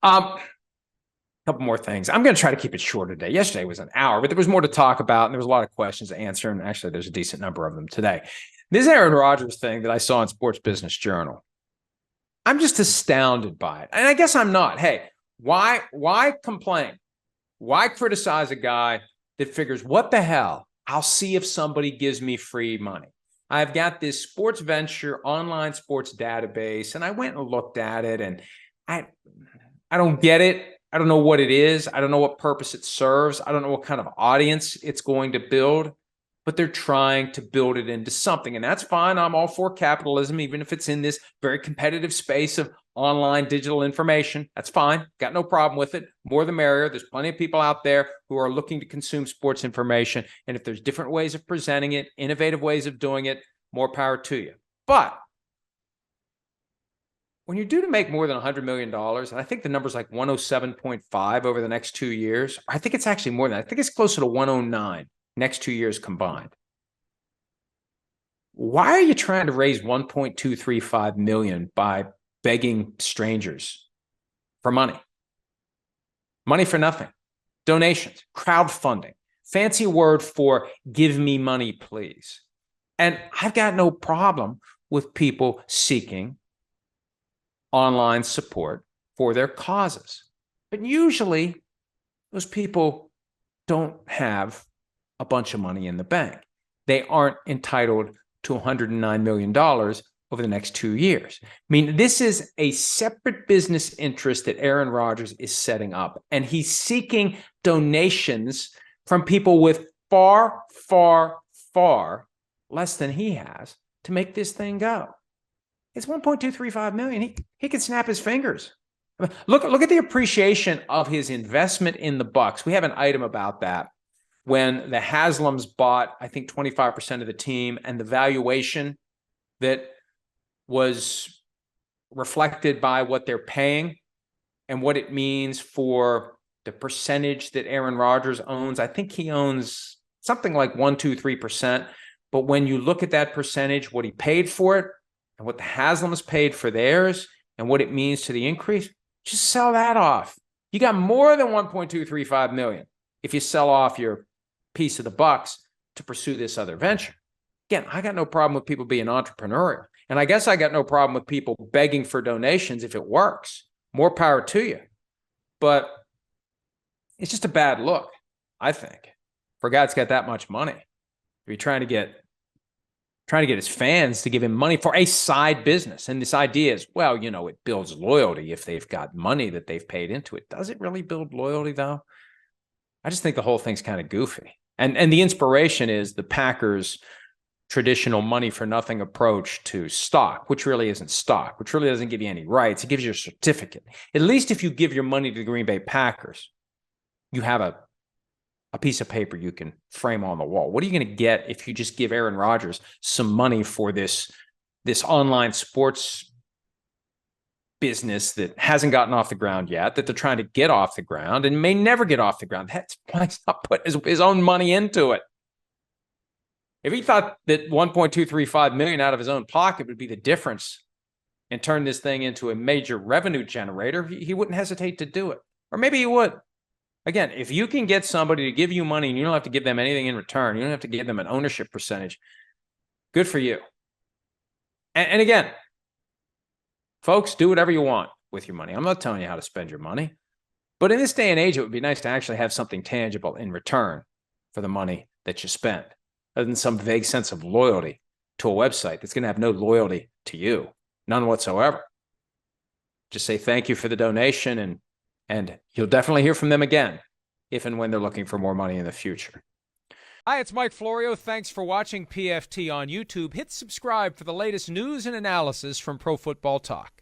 Couple more things. I'm going to try to keep it short today. Yesterday was an hour, but there was more to talk about, and there was a lot of questions to answer, and actually there's a decent number of them today. This Aaron Rodgers thing that I saw in Sports Business Journal, I'm just astounded by it. And I guess I'm not. Hey, why complain? Why criticize a guy that figures, what the hell? I'll see if somebody gives me free money. I've got this sports venture, online sports database, and I went and looked at it, and I don't get it. I don't know what it is. I don't know what purpose it serves. I don't know what kind of audience it's going to build, but they're trying to build it into something. And that's fine. I'm all for capitalism, even if it's in this very competitive space of online digital information. That's fine. Got no problem with it. More the merrier. There's plenty of people out there who are looking to consume sports information. And if there's different ways of presenting it, innovative ways of doing it, more power to you. But when you're due to make more than $100 million, and I think the number's like 107.5 over the next 2 years, I think it's actually more than that. I think it's closer to 109 next 2 years combined. Why are you trying to raise 1.235 million by begging strangers for money? Money for nothing. Donations, crowdfunding, fancy word for give me money, please. And I've got no problem with people seeking online support for their causes. But usually those people don't have a bunch of money in the bank. They aren't entitled to $109 million over the next 2 years. I mean, this is a separate business interest that Aaron Rodgers is setting up, and he's seeking donations from people with far, far, far less than he has to make this thing go. It's 1.235 million. He could snap his fingers. Look at the appreciation of his investment in the Bucs. We have an item about that. When the Haslams bought, I think, 25% of the team, and the valuation that was reflected by what they're paying and what it means for the percentage that Aaron Rodgers owns. I think he owns something like 1-3%. But when you look at that percentage, what he paid for it, and what the Haslams paid for theirs, and what it means to the increase, just sell that off. You got more than 1.235 million if you sell off your piece of the Bucs to pursue this other venture. Again, I got no problem with people being entrepreneurial. And I guess I got no problem with people begging for donations if it works. More power to you. But it's just a bad look, I think, for a guy that's got that much money. If you're trying to get his fans to give him money for a side business. And this idea is, well, you know, it builds loyalty if they've got money that they've paid into it. Does it really build loyalty, though? I just think the whole thing's kind of goofy. And the inspiration is the Packers' traditional money-for-nothing approach to stock, which really isn't stock, which really doesn't give you any rights. It gives you a certificate. At least if you give your money to the Green Bay Packers, you have a piece of paper you can frame on the wall. What are you going to get if you just give Aaron Rodgers some money for this online sports business that hasn't gotten off the ground yet, that they're trying to get off the ground and may never get off the ground? That's why he's not putting his own money into it. If he thought that 1.235 million out of his own pocket would be the difference and turn this thing into a major revenue generator, he wouldn't hesitate to do it. Or maybe he would. Again, if you can get somebody to give you money and you don't have to give them anything in return, you don't have to give them an ownership percentage, good for you. And again, folks, do whatever you want with your money. I'm not telling you how to spend your money. But in this day and age, it would be nice to actually have something tangible in return for the money that you spend, other than some vague sense of loyalty to a website that's going to have no loyalty to you, none whatsoever. Just say thank you for the donation, and you'll definitely hear from them again if and when they're looking for more money in the future. Hi, it's Mike Florio. Thanks for watching PFT on YouTube. Hit subscribe for the latest news and analysis from Pro Football Talk.